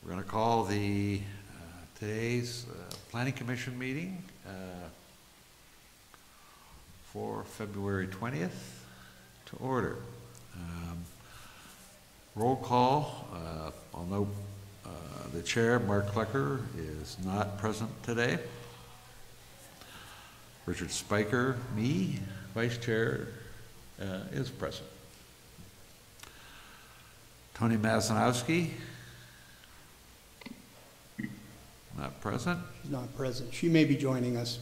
We're going to call the today's Planning Commission meeting for February 20th to order. Roll call. I'll note the chair, Mark Klecker, is not present today. Richard Spiker, me, vice chair, is present. Tony Mazinowski, not present. She's not present. She may be joining us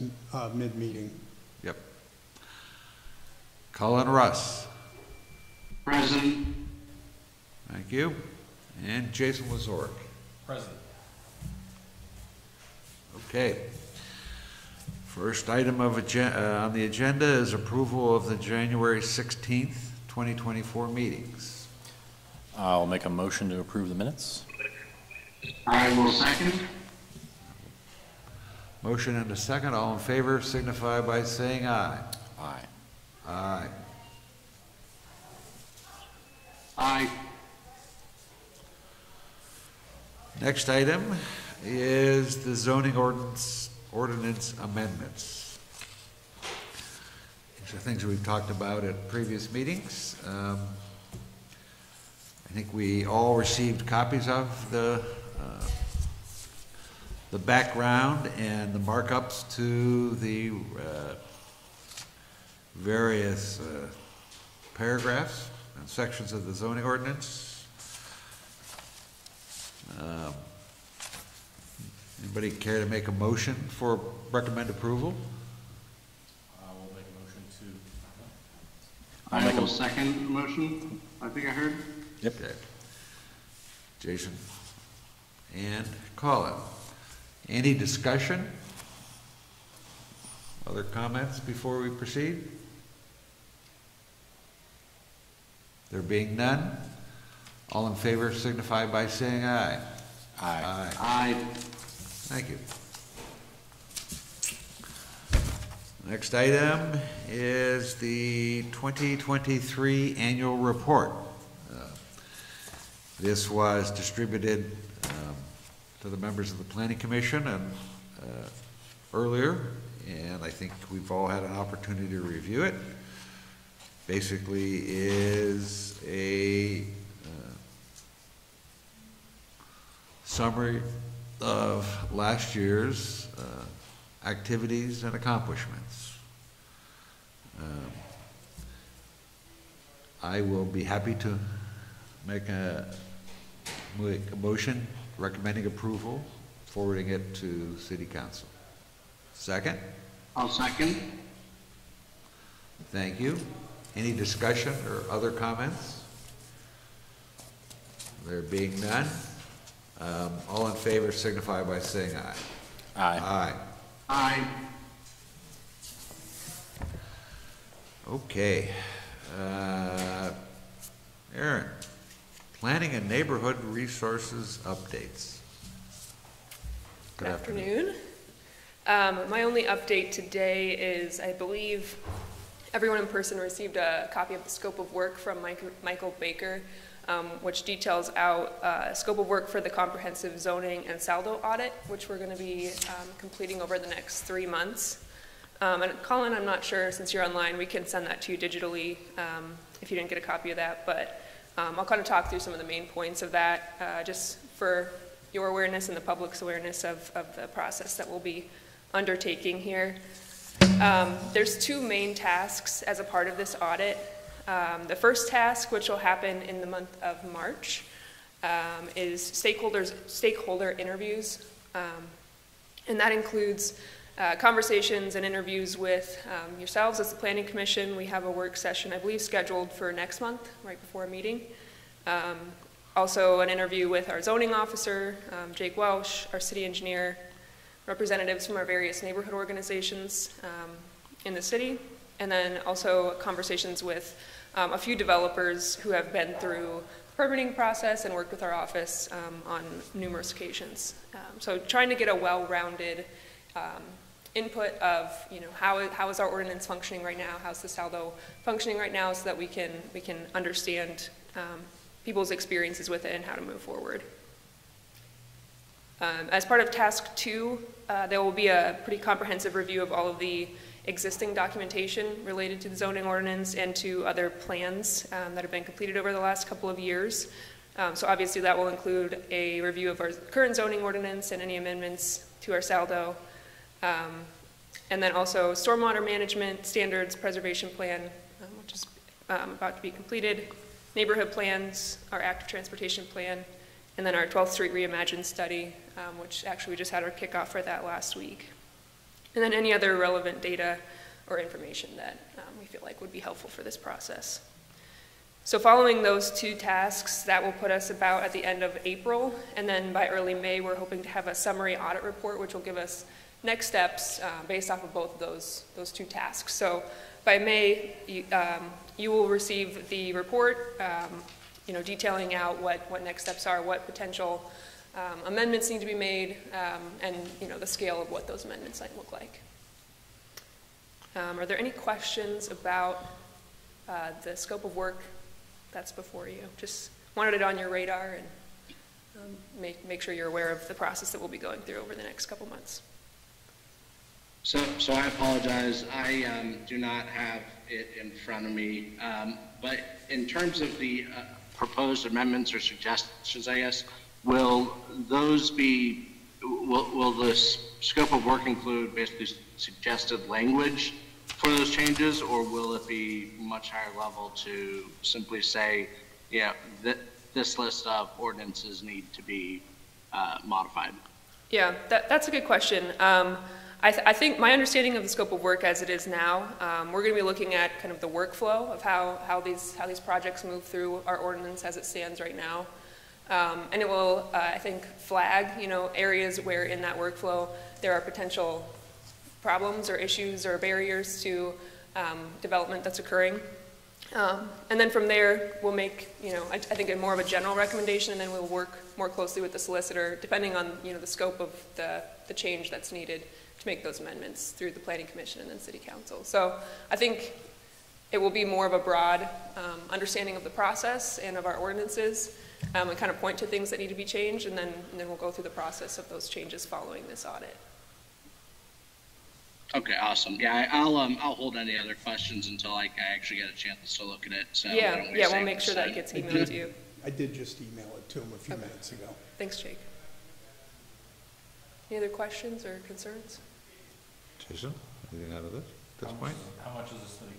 mid-meeting. Yep. Colin Russ. Present. Thank you. And Jason Wazorek. Present. Okay. First item of on the agenda is approval of the January 16th, 2024 meetings. I'll make a motion to approve the minutes. I will second. Motion and a second. All in favor signify by saying aye. Aye. Aye. Aye. Next item is the zoning ordinance amendments. These are things we've talked about at previous meetings. I think we all received copies of the background and the markups to the various paragraphs and sections of the zoning ordinance. Anybody care to make a motion for recommend approval? I will make a motion to. I will second the motion. I think I heard. Yep. Okay. Jason and Colin. Any discussion? Other comments before we proceed? There being none, all in favor signify by saying aye. Aye. Aye. Aye. Thank you. Next item is the 2023 annual report. This was distributed to the members of the Planning Commission and earlier, and I think we've all had an opportunity to review it. Basically is a summary of last year's activities and accomplishments. I will be happy to make a motion recommending approval, forwarding it to City Council. Second? I'll second. Thank you. Any discussion or other comments? There being none, all in favor signify by saying aye. Aye. Aye. Aye. Okay. Aaron, planning and neighborhood resources updates. Good afternoon. My only update today is I believe everyone in person received a copy of the scope of work from Michael Baker, which details out scope of work for the comprehensive zoning and SALDO audit, which we're going to be completing over the next 3 months. And Colin, I'm not sure, since you're online, we can send that to you digitally if you didn't get a copy of that, but I'll kind of talk through some of the main points of that, just for your awareness and the public's awareness of the process that we'll be undertaking here. There's 2 main tasks as a part of this audit. The first task, which will happen in the month of March, is stakeholder interviews, and that includes conversations and interviews with yourselves as the Planning Commission. We have a work session, I believe, scheduled for next month, right before a meeting. Also an interview with our zoning officer, Jake Welsh, our city engineer, representatives from our various neighborhood organizations in the city, and then also conversations with a few developers who have been through the permitting process and worked with our office on numerous occasions. So trying to get a well-rounded input of, how is our ordinance functioning right now, how's the SALDO functioning right now, so that we can understand people's experiences with it and how to move forward. As part of task 2, there will be a pretty comprehensive review of all of the existing documentation related to the zoning ordinance and to other plans that have been completed over the last couple of years. So obviously that will include a review of our current zoning ordinance and any amendments to our SALDO. And then also stormwater management standards preservation plan, which is about to be completed, neighborhood plans, our active transportation plan, and then our 12th Street Reimagined study, which actually we just had our kickoff for that last week. And then any other relevant data or information that we feel like would be helpful for this process. So following those 2 tasks, that will put us about at the end of April, and then by early May, we're hoping to have a summary audit report, which will give us next steps based off of both of those 2 tasks. So by May, you will receive the report, detailing out what next steps are, what potential amendments need to be made, and the scale of what those amendments might look like. Are there any questions about the scope of work that's before you? Just wanted it on your radar and make sure you're aware of the process that we'll be going through over the next couple months. So I apologize. I do not have it in front of me. But in terms of the proposed amendments or suggestions, I guess, will those be, will the scope of work include basically suggested language for those changes, or will it be much higher level to simply say, yeah, this list of ordinances need to be modified? Yeah, that's a good question. I think my understanding of the scope of work as it is now, we're going to be looking at kind of the workflow of how these projects move through our ordinance as it stands right now. And it will, I think, flag, areas where in that workflow there are potential problems or issues or barriers to development that's occurring. And then from there, we'll make, I think more of a general recommendation, and then we'll work more closely with the solicitor, depending on, the scope of the change that's needed to make those amendments through the Planning Commission and then City Council. So I think it will be more of a broad understanding of the process and of our ordinances, and kind of point to things that need to be changed, and then we'll go through the process of those changes following this audit. Okay, awesome. Yeah, I'll hold any other questions until I actually get a chance to look at it. So yeah, we'll make sure that gets emailed to you. I did just email it to him a few minutes ago. Thanks, Jake. Any other questions or concerns? Jason, anything out of this at this point? How much does the study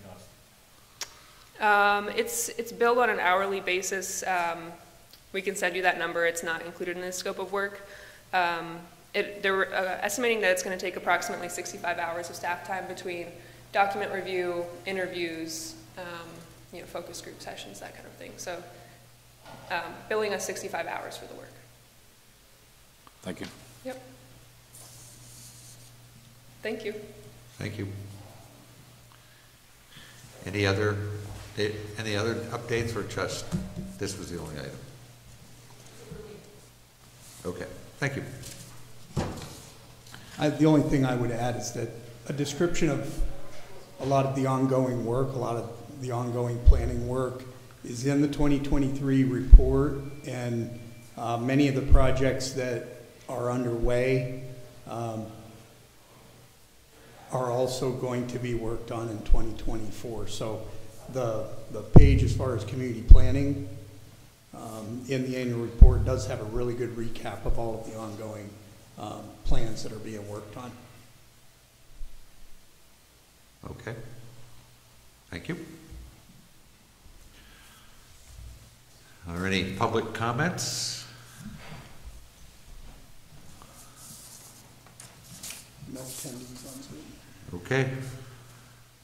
cost? It's billed on an hourly basis. We can send you that number. It's not included in the scope of work. They're estimating that it's going to take approximately 65 hours of staff time between document review, interviews, focus group sessions, that kind of thing. So billing us 65 hours for the work. Thank you. Yep. Thank you. Thank you. Any other updates, or just this was the only item? Okay, thank you. The only thing I would add is that a description of a lot of the ongoing work, a lot of the ongoing planning work is in the 2023 report, and many of the projects that are underway are also going to be worked on in 2024. So the page as far as community planning in the annual report does have a really good recap of all of the ongoing plans that are being worked on. Okay. Thank you. Are there any public comments? No attendees on Zoom. Okay.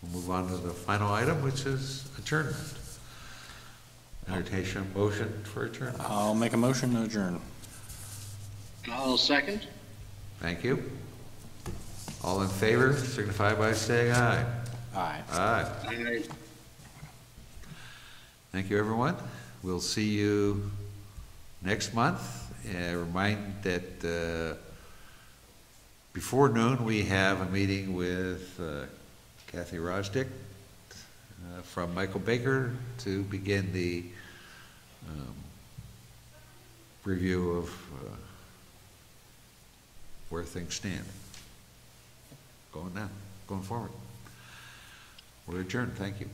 We'll move on to the final item, which is adjournment. Entertain a motion for adjournment. I'll make a motion to adjourn. I'll second. Thank you. All in favor, signify by saying aye. Aye. Aye. Aye. Thank you, everyone. We'll see you next month. Remind that before noon, we have a meeting with Kathy Rosdick from Michael Baker to begin the review of where things stand. Going forward. We're adjourned, thank you.